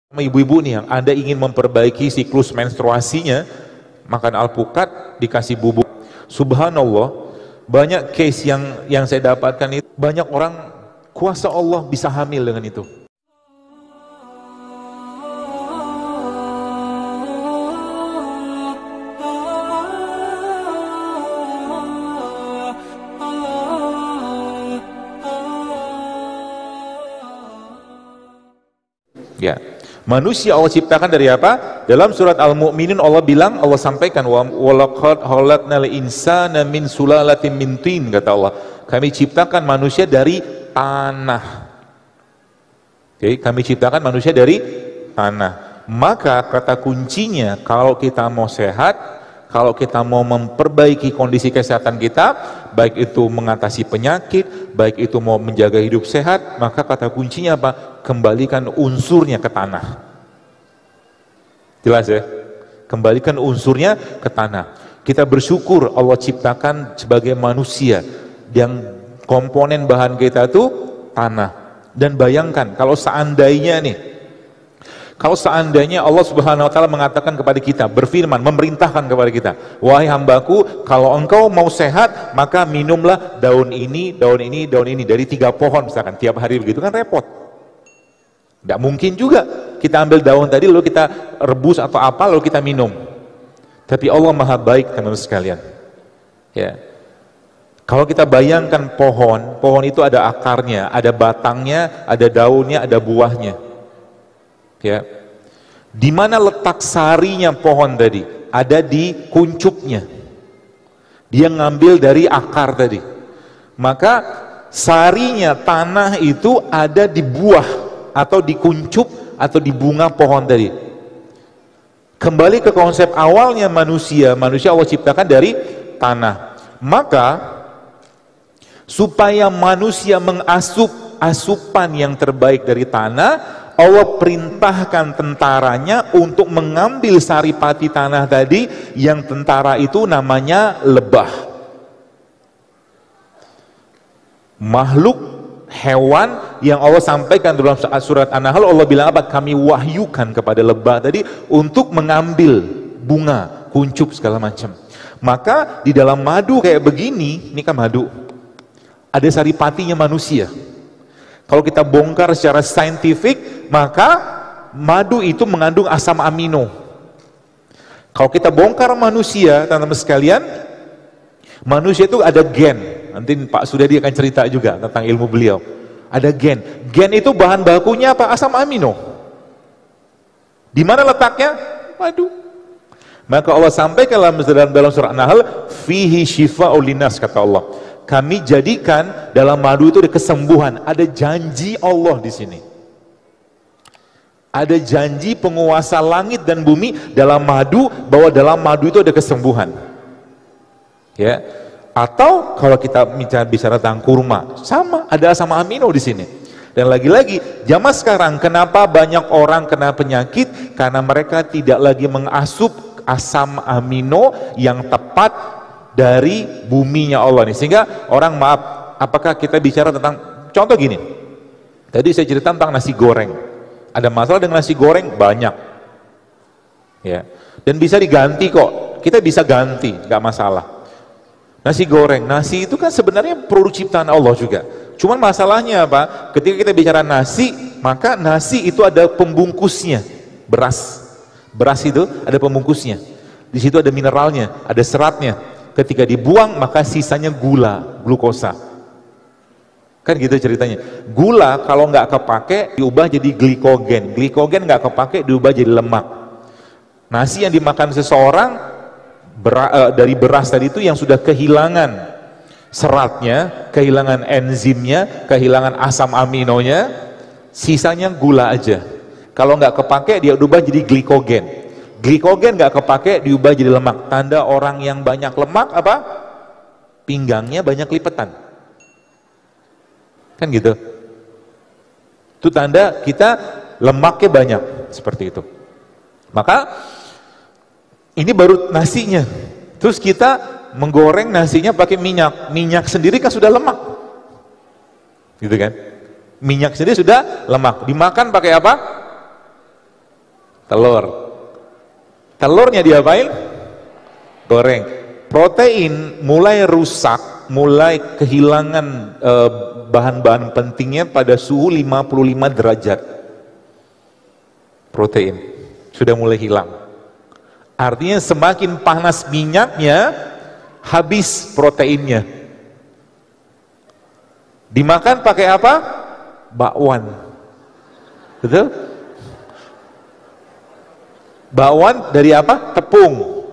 Sama ibu-ibu nih, yang Anda ingin memperbaiki siklus menstruasinya, makan alpukat, dikasih bubuk. Subhanallah, banyak case yang saya dapatkan itu, banyak orang kuasa Allah bisa hamil dengan itu. Ya, manusia Allah ciptakan dari apa? Dalam surat Al-Mu'minun Allah bilang, Allah sampaikan, walaqad khalaqnal insana min sulalatin min tin, kata Allah. Kami ciptakan manusia dari tanah. Oke, kami ciptakan manusia dari tanah. Maka kata kuncinya, kalau kita mau sehat, kalau kita mau memperbaiki kondisi kesehatan kita, baik itu mengatasi penyakit, baik itu mau menjaga hidup sehat, maka kata kuncinya apa? Kembalikan unsurnya ke tanah. Jelas ya? Kembalikan unsurnya ke tanah. Kita bersyukur Allah ciptakan sebagai manusia yang komponen bahan kita itu tanah. Dan bayangkan kalau seandainya Allah Subhanahu wa taala mengatakan kepada kita, berfirman, memerintahkan kepada kita, wahai hambaku, kalau engkau mau sehat, maka minumlah daun ini dari 3 pohon misalkan, tiap hari begitu, kan repot. Tidak mungkin juga kita ambil daun tadi lalu kita rebus atau apa lalu kita minum. Tapi Allah maha baik, teman-teman sekalian. Ya. Kalau kita bayangkan pohon itu ada akarnya, ada batangnya, ada daunnya, ada buahnya. Ya. Di mana letak sarinya pohon tadi? Ada di kuncupnya. Dia ngambil dari akar tadi. Maka sarinya tanah itu ada di buah atau di kuncup atau di bunga pohon tadi. Kembali ke konsep awalnya manusia Allah ciptakan dari tanah. Maka supaya manusia mengasup asupan yang terbaik dari tanah, Allah perintahkan tentaranya untuk mengambil saripati tanah tadi, yang tentara itu namanya lebah. Makhluk hewan yang Allah sampaikan dalam surat An-Nahl, Allah bilang apa? Kami wahyukan kepada lebah tadi untuk mengambil bunga, kuncup segala macam. Maka di dalam madu kayak begini, ini kan madu, ada saripatinya manusia. Kalau kita bongkar secara saintifik, maka madu itu mengandung asam amino. Kalau kita bongkar manusia, teman-teman sekalian, manusia itu ada gen. Nanti Pak Sudadi akan cerita juga tentang ilmu beliau. Ada gen. Gen itu bahan bakunya apa? Asam amino. Di mana letaknya? Madu. Maka Allah sampaikan dalam surah An-Nahl, fihi syifa'ul linnas, kata Allah. Kami jadikan dalam madu itu ada kesembuhan. Ada janji Allah di sini. Ada janji penguasa langit dan bumi dalam madu, bahwa dalam madu itu ada kesembuhan. Ya. Atau kalau kita bicara tentang kurma, sama, ada asam amino di sini. Dan lagi-lagi, zaman sekarang kenapa banyak orang kena penyakit? Karena mereka tidak lagi mengasup asam amino yang tepat dari buminya Allah nih. Sehingga orang, maaf, apakah kita bicara tentang, contoh gini, tadi saya cerita tentang nasi goreng. Ada masalah dengan nasi goreng? Banyak. Ya. Dan bisa diganti kok, kita bisa ganti, nggak masalah. Nasi goreng, nasi itu kan sebenarnya produk ciptaan Allah juga. Cuman masalahnya apa? Ketika kita bicara nasi, maka nasi itu ada pembungkusnya, beras. Beras itu ada pembungkusnya. Di situ ada mineralnya, ada seratnya. Ketika dibuang, maka sisanya gula, glukosa. Kan gitu ceritanya. Gula kalau nggak kepake diubah jadi glikogen. Glikogen nggak kepake diubah jadi lemak. Nasi yang dimakan seseorang dari beras tadi itu yang sudah kehilangan seratnya, kehilangan enzimnya, kehilangan asam aminonya, sisanya gula aja. Kalau nggak kepake dia diubah jadi glikogen. Glikogen nggak kepake diubah jadi lemak. Tanda orang yang banyak lemak apa? Pinggangnya banyak lipetan. Kan gitu. Itu tanda kita lemaknya banyak, seperti itu. Maka ini baru nasinya. Terus kita menggoreng nasinya pakai minyak. Minyak sendiri kan sudah lemak. Gitu kan? Minyak sendiri sudah lemak. Dimakan pakai apa? Telur. Telurnya diapain? Goreng. Protein mulai rusak, mulai kehilangan bahan-bahan pentingnya pada suhu 55 derajat. Protein sudah mulai hilang. Artinya semakin panas minyaknya, habis proteinnya. Dimakan pakai apa? Bakwan. Betul? Bakwan dari apa? Tepung.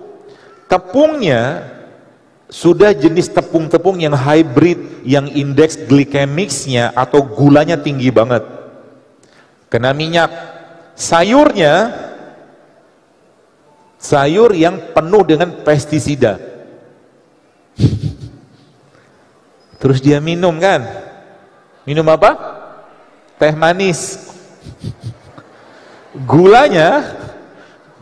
Tepungnya sudah jenis tepung-tepung yang hybrid, yang indeks glikemiksnya atau gulanya tinggi banget. Kena minyak. Sayurnya sayur yang penuh dengan pestisida. Terus dia minum kan? Minum apa? Teh manis. Gulanya,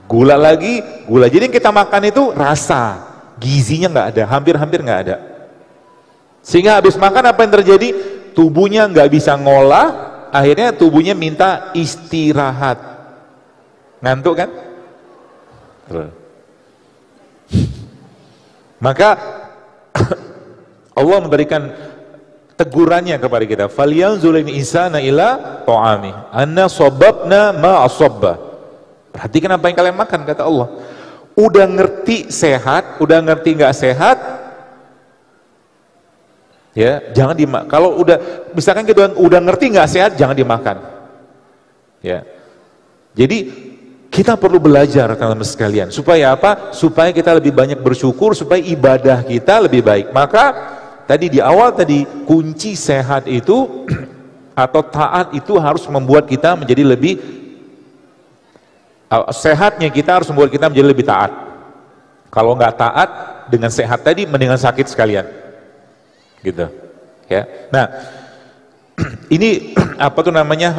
gula lagi, gula. Jadi yang kita makan itu rasa, gizinya nggak ada, hampir-hampir nggak ada. Sehingga habis makan apa yang terjadi? Tubuhnya nggak bisa ngolah, akhirnya tubuhnya minta istirahat. Ngantuk kan? Maka Allah memberikan tegurannya kepada kita. Falyanzuril insana ila ta'ami anna sababna ma asabba. Perhatikan apa yang kalian makan, kata Allah. Udah ngerti sehat, udah ngerti nggak sehat, ya jangan dimakan. Kalau udah misalkan kita udah ngerti nggak sehat, jangan dimakan. Ya, jadi kita perlu belajar teman-teman sekalian. Supaya apa? Supaya kita lebih banyak bersyukur, supaya ibadah kita lebih baik. Maka tadi di awal tadi kunci sehat itu atau taat itu harus membuat kita menjadi lebih sehatnya, kita harus membuat kita menjadi lebih taat. Kalau nggak taat dengan sehat tadi mendingan sakit sekalian. Gitu. Ya. Nah, ini apa tuh namanya?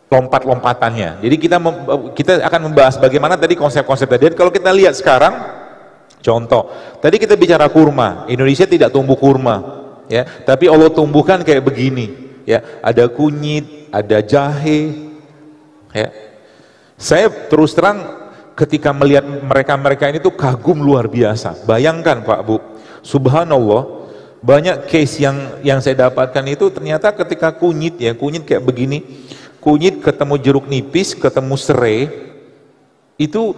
Lompat-lompatannya. Jadi kita akan membahas bagaimana tadi konsep-konsep tadi. Dan kalau kita lihat sekarang, contoh, tadi kita bicara kurma. Indonesia tidak tumbuh kurma, ya. Tapi Allah tumbuhkan kayak begini, ya. Ada kunyit, ada jahe, ya. Saya terus terang ketika melihat mereka ini tuh kagum luar biasa. Bayangkan Pak Bu, subhanallah, banyak case yang saya dapatkan itu ternyata ketika kunyit, ya, kunyit kayak begini. Kunyit ketemu jeruk nipis, ketemu serai, itu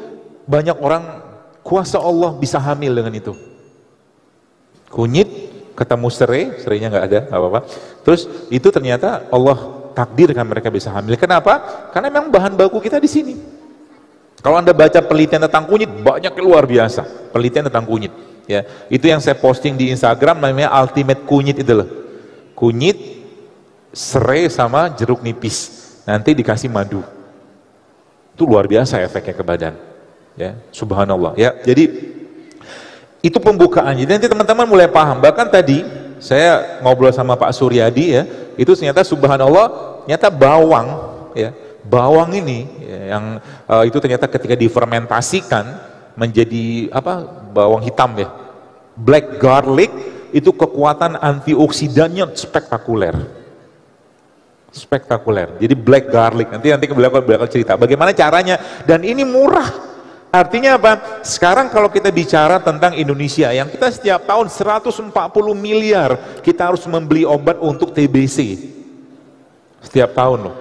banyak orang, kuasa Allah bisa hamil dengan itu. Kunyit ketemu serai, serainya nggak ada, nggak apa-apa. Terus itu ternyata Allah takdirkan mereka bisa hamil. Kenapa? Karena memang bahan baku kita di sini. Kalau Anda baca penelitian tentang kunyit, banyak luar biasa penelitian tentang kunyit. Ya, itu yang saya posting di Instagram, namanya Ultimate Kunyit itu loh. Kunyit, serai sama jeruk nipis. Nanti dikasih madu, itu luar biasa efeknya ke badan, ya, subhanallah, ya. Jadi itu pembukaan. Jadi nanti teman-teman mulai paham. Bahkan tadi saya ngobrol sama Pak Suryadi, ya, itu ternyata subhanallah, ternyata bawang, ya, bawang ini, ya, yang itu ternyata ketika difermentasikan menjadi apa, bawang hitam, ya, black garlic, itu kekuatan antioksidannya spektakuler. Spektakuler. Jadi black garlic. Nanti beliau cerita bagaimana caranya, dan ini murah. Artinya apa? Sekarang kalau kita bicara tentang Indonesia yang kita setiap tahun 140 miliar kita harus membeli obat untuk TBC. Setiap tahun loh.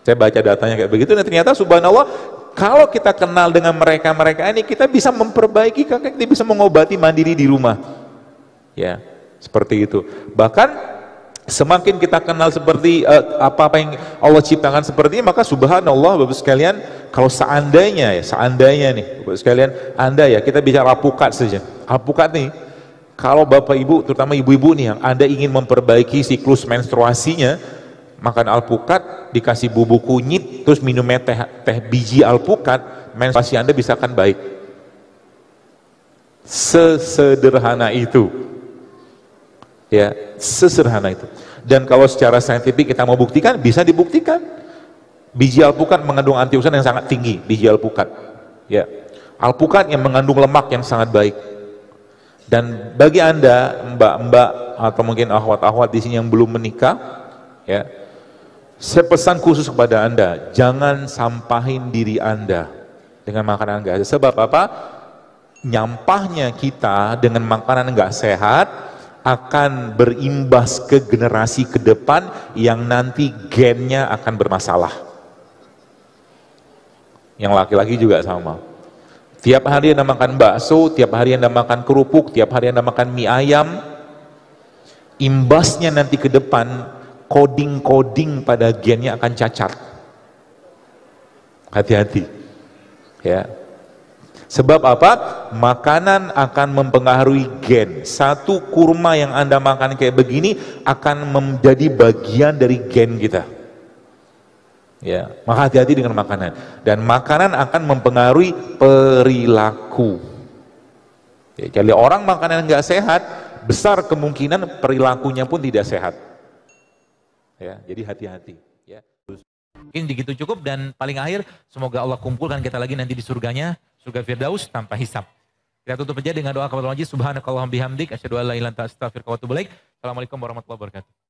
Saya baca datanya kayak begitu, dan ternyata subhanallah kalau kita kenal dengan mereka ini, kita bisa memperbaiki, kita bisa mengobati mandiri di rumah. Ya, seperti itu. Bahkan semakin kita kenal seperti apa yang Allah ciptakan seperti ini, maka subhanallah Bapak sekalian, kalau seandainya nih Bapak sekalian, Anda, ya, kita bicara alpukat saja. Alpukat nih, kalau Bapak Ibu, terutama ibu-ibu nih, yang Anda ingin memperbaiki siklus menstruasinya, makan alpukat, dikasih bubuk kunyit, terus minumnya teh biji alpukat, menstruasi Anda bisa akan baik. Sesederhana itu. Ya, sesederhana itu. Dan kalau secara saintifik kita mau buktikan, bisa dibuktikan. Biji alpukat mengandung antioksidan yang sangat tinggi, biji alpukat. Ya, alpukat yang mengandung lemak yang sangat baik. Dan bagi Anda, mbak-mbak atau mungkin ahwat-ahwat di sini yang belum menikah, ya, Saya pesan khusus kepada Anda, jangan sampahin diri Anda dengan makanan enggak sehat. Sebab apa? Nyampahnya kita dengan makanan enggak sehat akan berimbas ke generasi ke depan yang nanti gennya akan bermasalah. Yang laki-laki juga sama. Tiap hari Anda makan bakso, tiap hari Anda makan kerupuk, tiap hari Anda makan mie ayam, imbasnya nanti ke depan, coding-coding pada gennya akan cacat. Hati-hati. Ya. Sebab apa? Makanan akan mempengaruhi gen. Satu kurma yang Anda makan kayak begini akan menjadi bagian dari gen kita. Ya, maka hati-hati dengan makanan. Dan makanan akan mempengaruhi perilaku. Ya, kalau orang makanan nggak sehat, besar kemungkinan perilakunya pun tidak sehat. Ya, jadi hati-hati. Ya. Mungkin begitu cukup, dan paling akhir semoga Allah kumpulkan kita lagi nanti di surganya, surga Firdaus tanpa hisab. Kita tutup aja dengan doa kepada Allah. Subhanakallahumma bihamdik asyhadu an la ilaha illa anta astaghfiruka wa atubu ilaik. Assalamualaikum warahmatullahi wabarakatuh.